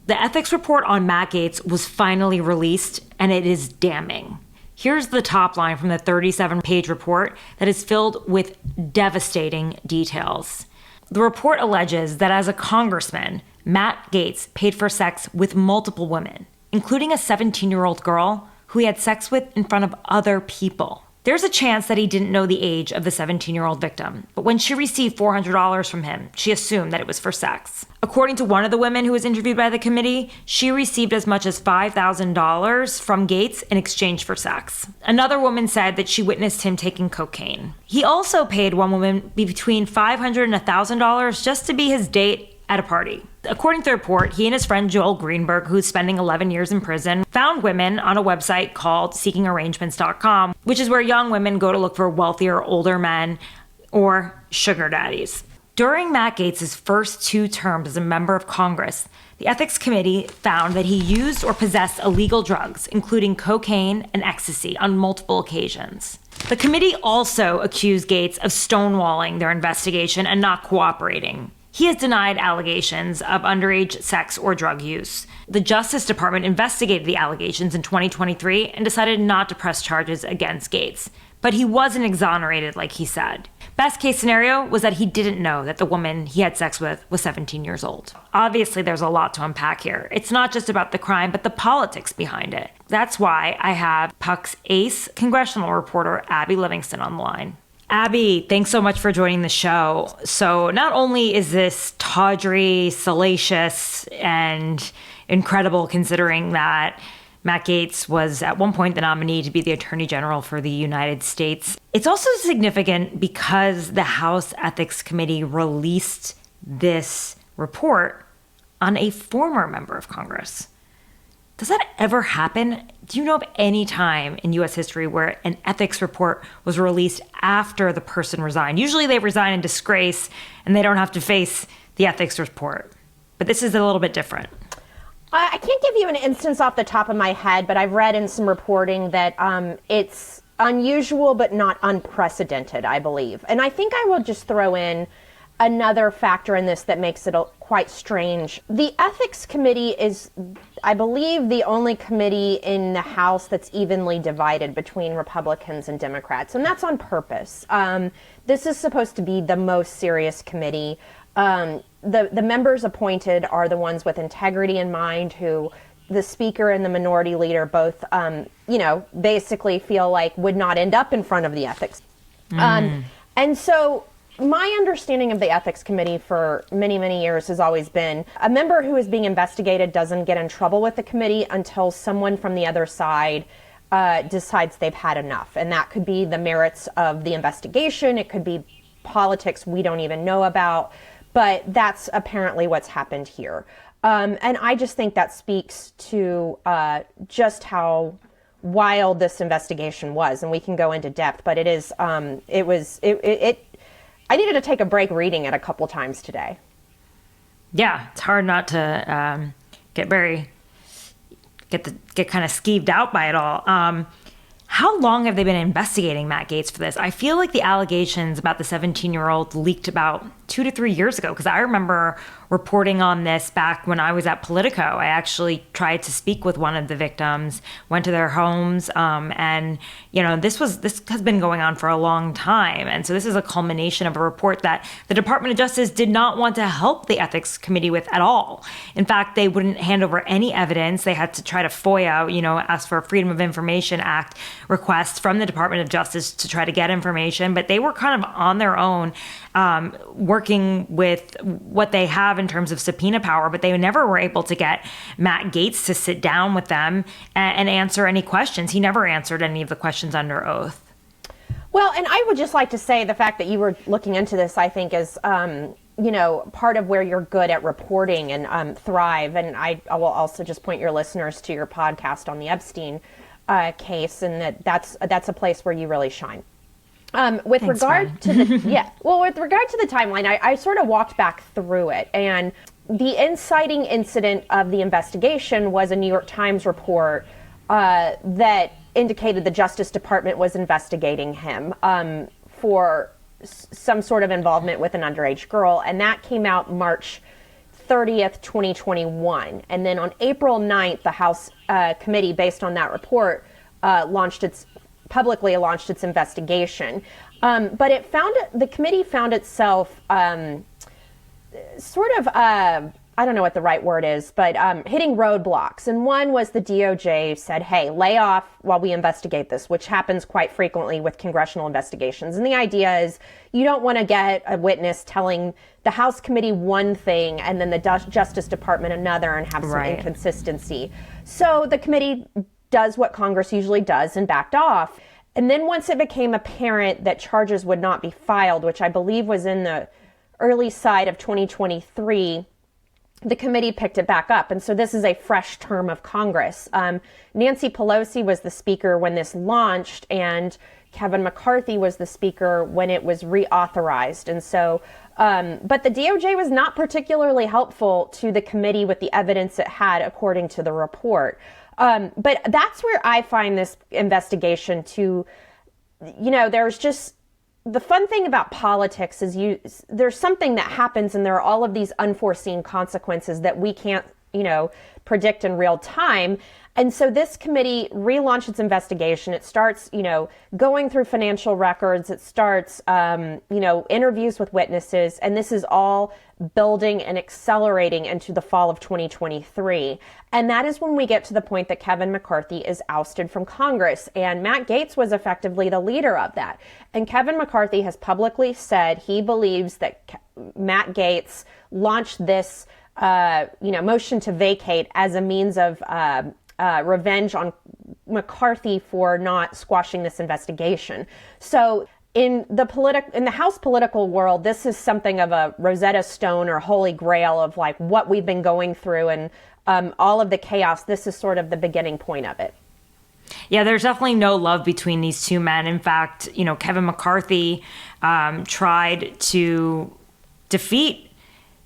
The ethics report on Matt Gaetz was finally released, and it is damning. Here's the top line from the 37-page report that is filled with devastating details. The report alleges that as a congressman, Matt Gaetz paid for sex with multiple women, including a 17-year-old girl who he had sex with in front of other people. There's a chance that he didn't know the age of the 17-year-old victim, but when she received $400 from him, she assumed that it was for sex. According to one of the women who was interviewed by the committee, she received as much as $5,000 from Gaetz in exchange for sex. Another woman said that she witnessed him taking cocaine. He also paid one woman between $500 and $1,000 just to be his date at a party. According to the report, he and his friend Joel Greenberg, who's spending 11 years in prison, found women on a website called seekingarrangements.com, which is where young women go to look for wealthier, older men or sugar daddies. During Matt Gaetz's first 2 terms as a member of Congress, the Ethics Committee found that he used or possessed illegal drugs, including cocaine and ecstasy, on multiple occasions. The committee also accused Gaetz of stonewalling their investigation and not cooperating. He has denied allegations of underage sex or drug use. The Justice Department investigated the allegations in 2023 and decided not to press charges against Gaetz. But he wasn't exonerated like he said. Best case scenario was that he didn't know that the woman he had sex with was 17 years old. Obviously, there's a lot to unpack here. It's not just about the crime, but the politics behind it. That's why I have Puck's ace congressional reporter, Abby Livingston, on the line. Abby, thanks so much for joining the show. So not only is this tawdry, salacious, and incredible considering that Matt Gaetz was at one point the nominee to be the Attorney General for the United States, it's also significant because the House Ethics Committee released this report on a former member of Congress. Does that ever happen? Do you know of any time in U.S. history where an ethics report was released after the person resigned? Usually they resign in disgrace and they don't have to face the ethics report. But this is a little bit different. I can't give you an instance off the top of my head, but I've read in some reporting that it's unusual but not unprecedented, I believe. And I think I will just throw in another factor in this that makes it quite strange. The Ethics Committee is, I believe, the only committee in the House that's evenly divided between Republicans and Democrats, and that's on purpose. This is supposed to be the most serious committee. The members appointed are the ones with integrity in mind, who the Speaker and the Minority Leader both, basically feel like would not end up in front of the Ethics. And so my understanding of the Ethics Committee for many, many years has always been a member who is being investigated doesn't get in trouble with the committee until someone from the other side decides they've had enough. And that could be the merits of the investigation. It could be politics we don't even know about. But that's apparently what's happened here. And I just think that speaks to just how wild this investigation was. And we can go into depth, but I needed to take a break reading it a couple times today. Yeah, it's hard not to get kind of skeeved out by it all. How long have they been investigating Matt Gaetz for this? I feel like the allegations about the 17-year-old leaked about 2 to 3 years ago, because I remember reporting on this back when I was at Politico. I actually tried to speak with one of the victims, went to their homes, and this has been going on for a long time. And so this is a culmination of a report that the Department of Justice did not want to help the Ethics Committee with at all. In fact, they wouldn't hand over any evidence. They had to try to FOIA, ask for a Freedom of Information Act request from the Department of Justice to try to get information, but they were kind of on their own, working with what they have in terms of subpoena power, but they never were able to get Matt Gaetz to sit down with them and answer any questions. He never answered any of the questions under oath. Well, and I would just like to say the fact that you were looking into this, I think, is part of where you're good at reporting and thrive. And I will also just point your listeners to your podcast on the Epstein case, and that's a place where you really shine. With regard to the timeline, I sort of walked back through it, and the inciting incident of the investigation was a New York Times report that indicated the Justice Department was investigating him for some sort of involvement with an underage girl, and that came out March 30th, 2021. And then on April 9th, the House committee, based on that report, publicly launched its investigation. But the committee found itself I don't know what the right word is, but hitting roadblocks. And one was the DOJ said, hey, lay off while we investigate this, which happens quite frequently with congressional investigations. And the idea is you don't want to get a witness telling the House committee one thing and then the Justice Department another and have some inconsistency. So the committee does what Congress usually does and backed off. And then once it became apparent that charges would not be filed, which I believe was in the early side of 2023, the committee picked it back up. And so this is a fresh term of Congress. Nancy Pelosi was the speaker when this launched, and Kevin McCarthy was the speaker when it was reauthorized. And so, but the DOJ was not particularly helpful to the committee with the evidence it had, according to the report. But that's where I find this investigation there's just, the fun thing about politics is there's something that happens and there are all of these unforeseen consequences that we can't, predict in real time. And so this committee relaunched its investigation. It starts, going through financial records. It starts, interviews with witnesses. And this is all building and accelerating into the fall of 2023. And that is when we get to the point that Kevin McCarthy is ousted from Congress. And Matt Gaetz was effectively the leader of that. And Kevin McCarthy has publicly said he believes that Matt Gaetz launched this motion to vacate as a means of revenge on McCarthy for not squashing this investigation. So in the House political world, this is something of a Rosetta Stone or holy grail of like what we've been going through and all of the chaos. This is sort of the beginning point of it. Yeah, there's definitely no love between these two men. In fact, Kevin McCarthy tried to defeat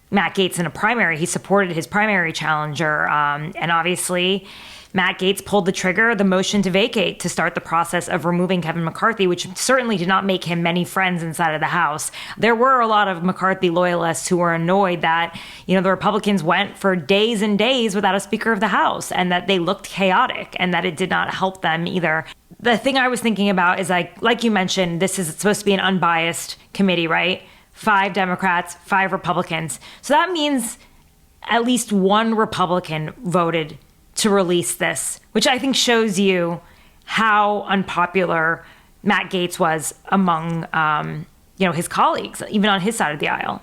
Matt Gaetz in a primary. He supported his primary challenger. And obviously, Matt Gaetz pulled the trigger, the motion to vacate, to start the process of removing Kevin McCarthy, which certainly did not make him many friends inside of the House. There were a lot of McCarthy loyalists who were annoyed that, the Republicans went for days and days without a Speaker of the House and that they looked chaotic and that it did not help them either. The thing I was thinking about is like you mentioned, this is supposed to be an unbiased committee, right? 5 Democrats, 5 Republicans. So that means at least one Republican voted to release this, which I think shows you how unpopular Matt Gaetz was among, his colleagues, even on his side of the aisle.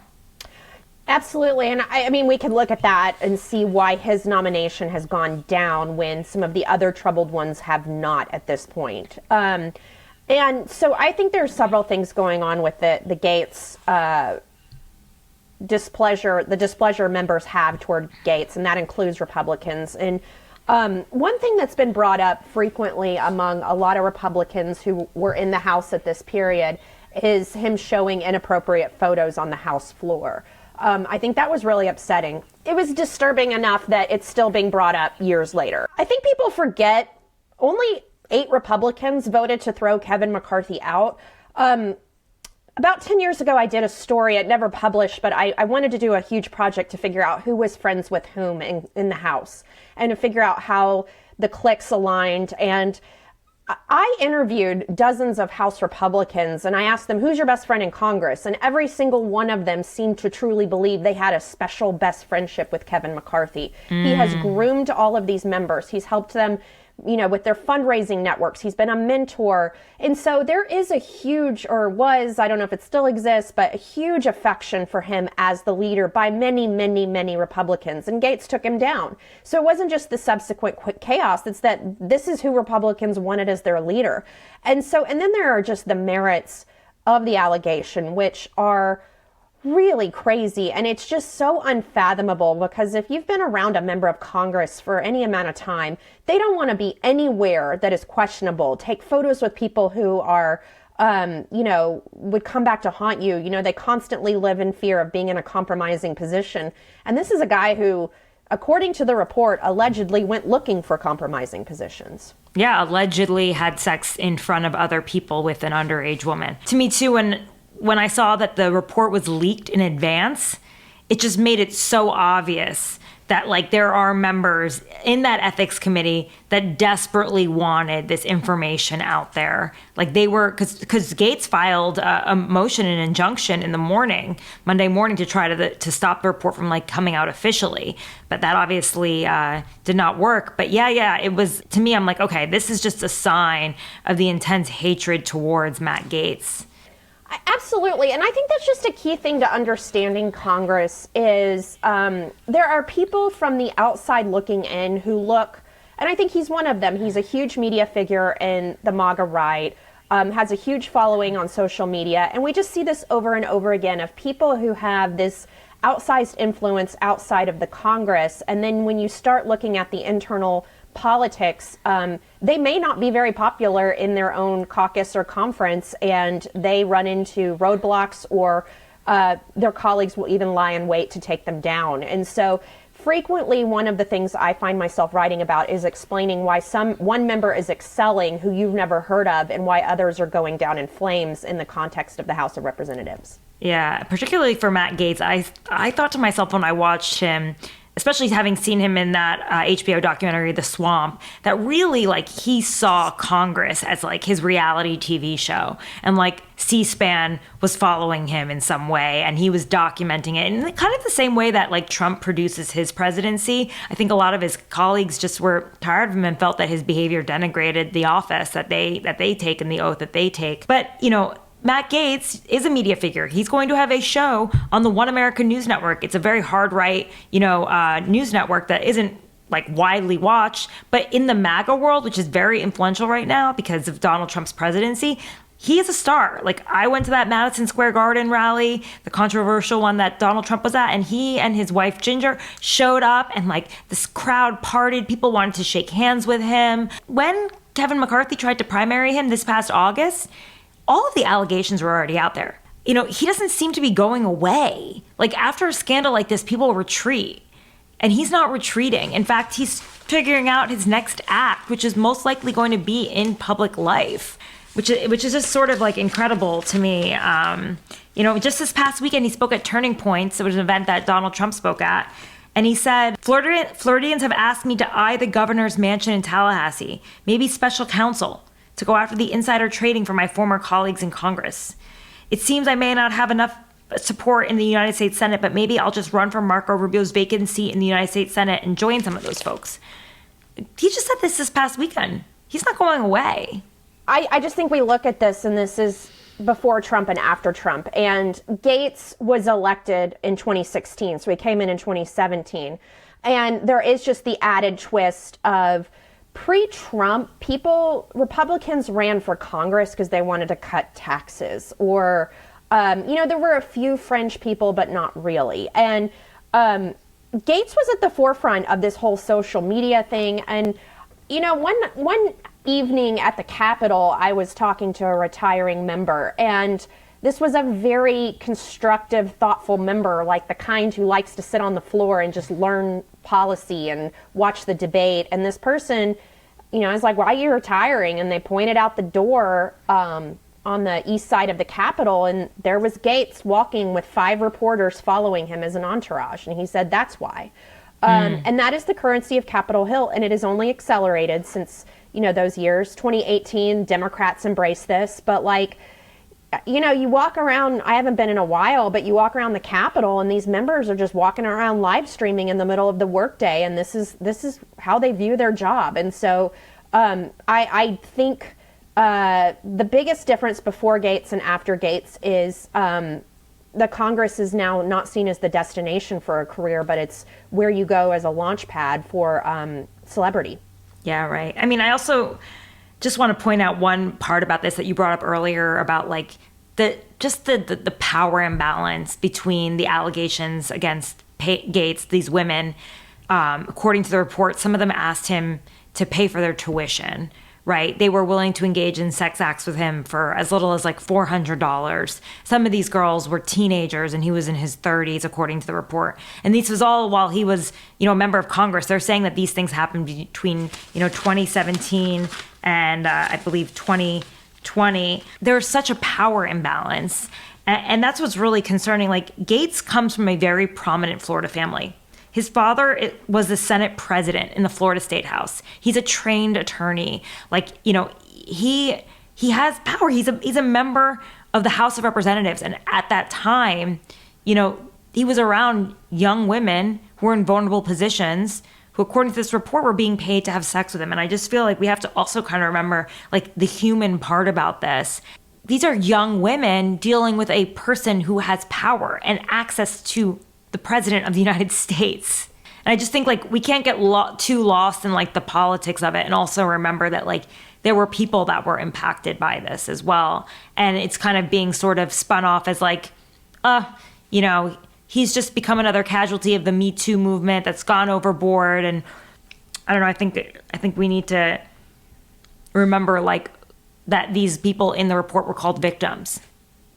Absolutely. And I mean, we can look at that and see why his nomination has gone down when some of the other troubled ones have not at this point. And so I think there's several things going on with the Gaetz displeasure, the displeasure members have toward Gaetz, and that includes Republicans. And one thing that's been brought up frequently among a lot of Republicans who were in the House at this period is him showing inappropriate photos on the House floor. I think that was really upsetting. It was disturbing enough that it's still being brought up years later. I think people forget only 8 Republicans voted to throw Kevin McCarthy out. About 10 years ago, I did a story, it never published, but I wanted to do a huge project to figure out who was friends with whom in the House and to figure out how the cliques aligned. And I interviewed dozens of House Republicans and I asked them, who's your best friend in Congress? And every single one of them seemed to truly believe they had a special best friendship with Kevin McCarthy. He has groomed all of these members. He's helped them with their fundraising networks. He's been a mentor. And so there is a huge, or was, I don't know if it still exists, but a huge affection for him as the leader by many, many, many Republicans. And Gaetz took him down. So it wasn't just the subsequent quick chaos. It's that this is who Republicans wanted as their leader. And then there are just the merits of the allegation, which are really crazy. And it's just so unfathomable because if you've been around a member of Congress for any amount of time, they don't want to be anywhere that is questionable. Take photos with people who are, would come back to haunt you. They constantly live in fear of being in a compromising position. And this is a guy who, according to the report, allegedly went looking for compromising positions. Yeah, allegedly had sex in front of other people with an underage woman. To me, too, when I saw that the report was leaked in advance, it just made it so obvious that like there are members in that ethics committee that desperately wanted this information out there. Like they were, because Gaetz filed a motion, an injunction in the morning, Monday morning, to try to stop the report from like coming out officially. But that obviously did not work. But yeah, it was, to me, I'm like, okay, this is just a sign of the intense hatred towards Matt Gaetz. Absolutely. And I think that's just a key thing to understanding Congress is there are people from the outside looking in who look, and I think he's one of them. He's a huge media figure in the MAGA right, has a huge following on social media. And we just see this over and over again of people who have this outsized influence outside of the Congress. And then when you start looking at the internal politics, they may not be very popular in their own caucus or conference, and they run into roadblocks, or their colleagues will even lie in wait to take them down. And so frequently one of the things I find myself writing about is explaining why one member is excelling who you've never heard of, and why others are going down in flames in the context of the House of Representatives. Yeah, particularly for Matt Gaetz, I thought to myself when I watched him, especially having seen him in that HBO documentary, The Swamp, that really, like, he saw Congress as, like, his reality TV show. And, like, C-SPAN was following him in some way, and he was documenting it. And kind of the same way that, like, Trump produces his presidency, I think a lot of his colleagues just were tired of him and felt that his behavior denigrated the office that they take and the oath that they take. But, you know, Matt Gaetz is a media figure. He's going to have a show on the One American News Network. It's a very hard right, news network that isn't like widely watched. But in the MAGA world, which is very influential right now because of Donald Trump's presidency, he is a star. Like, I went to that Madison Square Garden rally, the controversial one that Donald Trump was at, and he and his wife Ginger showed up, and like this crowd partied. People wanted to shake hands with him. When Kevin McCarthy tried to primary him this past August, all of the allegations were already out there. You know, he doesn't seem to be going away. Like, after a scandal like this, people retreat. And he's not retreating. In fact, he's figuring out his next act, which is most likely going to be in public life, which is just sort of like incredible to me. Just this past weekend, he spoke at Turning Points. It was an event that Donald Trump spoke at. And he said, Floridians have asked me to eye the governor's mansion in Tallahassee, maybe special counsel, to go after the insider trading for my former colleagues in Congress. It seems I may not have enough support in the United States Senate, but maybe I'll just run for Marco Rubio's vacant seat in the United States Senate and join some of those folks. He just said this past weekend. He's not going away. I just think we look at this, and this is before Trump and after Trump. And Gaetz was elected in 2016, so he came in 2017. And there is just the added twist of pre-Trump, Republicans ran for Congress because they wanted to cut taxes, or, there were a few fringe people, but not really. And Gaetz was at the forefront of this whole social media thing. And, one evening at the Capitol, I was talking to a retiring member, and this was a very constructive, thoughtful member, like the kind who likes to sit on the floor and just learn policy and watch the debate. And this person, I was like, why are you retiring? And they pointed out the door on the east side of the Capitol, and there was Gaetz walking with 5 reporters following him as an entourage. And he said, that's why. And that is the currency of Capitol Hill, and it has only accelerated since, those years. 2018, Democrats embraced this, but you walk around, I haven't been in a while, but you walk around the Capitol and these members are just walking around live streaming in the middle of the workday, and this is how they view their job. And so I think the biggest difference before Gaetz and after Gaetz is the Congress is now not seen as the destination for a career, but it's where you go as a launch pad for celebrity. Yeah, right. I mean, I also just want to point out one part about this that you brought up earlier about like the power imbalance between the allegations against Gaetz, these women. According to the report, some of them asked him to pay for their tuition, right? They were willing to engage in sex acts with him for as little as like $400. Some of these girls were teenagers and he was in his 30s, according to the report. And this was all while he was, a member of Congress. They're saying that these things happened between, 2017 and I believe 2020. There's such a power imbalance. And that's what's really concerning. Like, Gaetz comes from a very prominent Florida family. His father was the Senate president in the Florida State House. He's a trained attorney. Like, he has power. He's a member of the House of Representatives. And at that time, he was around young women who were in vulnerable positions who, according to this report, were being paid to have sex with him. And I just feel like we have to also kind of remember, like, the human part about this. These are young women dealing with a person who has power and access to the president of the United States. And I just think, like, we can't get too lost in, like, the politics of it, and also remember that, like, there were people that were impacted by this as well. And it's kind of being sort of spun off as like, he's just become another casualty of the Me Too movement that's gone overboard. And I don't know, I think we need to remember, like, that these people in the report were called victims.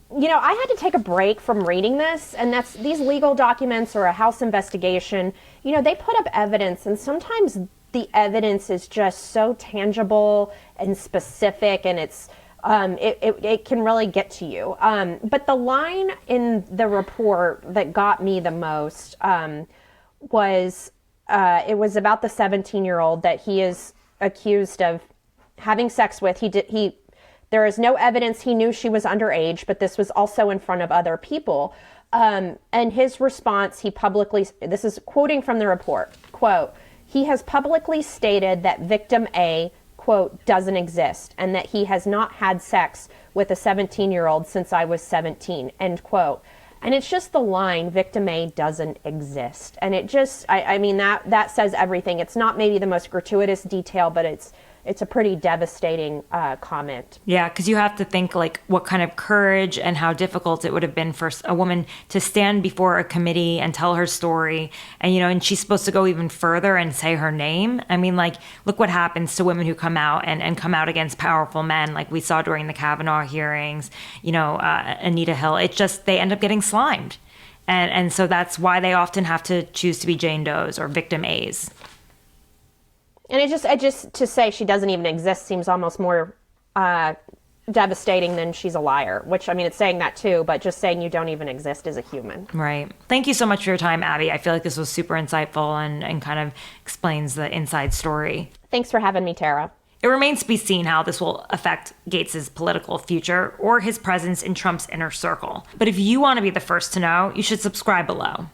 I had to take a break from reading this, and that's these legal documents or a House investigation. They put up evidence, and sometimes the evidence is just so tangible and specific, and it can really get to you. But the line in the report that got me the most was it was about the 17-year-old that he is accused of having sex with. There is no evidence he knew she was underage, but this was also in front of other people. And his response, this is quoting from the report, quote, "He has publicly stated that victim A, quote, doesn't exist, and that he has not had sex with a 17-year-old since I was 17, end quote." And it's just the line, victim A doesn't exist. And it just, that says everything. It's not maybe the most gratuitous detail, but it's a pretty devastating comment. Yeah, because you have to think, like, what kind of courage and how difficult it would have been for a woman to stand before a committee and tell her story. And, and she's supposed to go even further and say her name. I mean, like, look what happens to women who come out and come out against powerful men, like we saw during the Kavanaugh hearings, Anita Hill. It just, they end up getting slimed. And so that's why they often have to choose to be Jane Does or victim A's. And it just to say she doesn't even exist seems almost more devastating than she's a liar, which, it's saying that too, but just saying you don't even exist as a human. Right. Thank you so much for your time, Abby. I feel like this was super insightful and kind of explains the inside story. Thanks for having me, Tara. It remains to be seen how this will affect Gaetz's political future or his presence in Trump's inner circle. But if you want to be the first to know, you should subscribe below.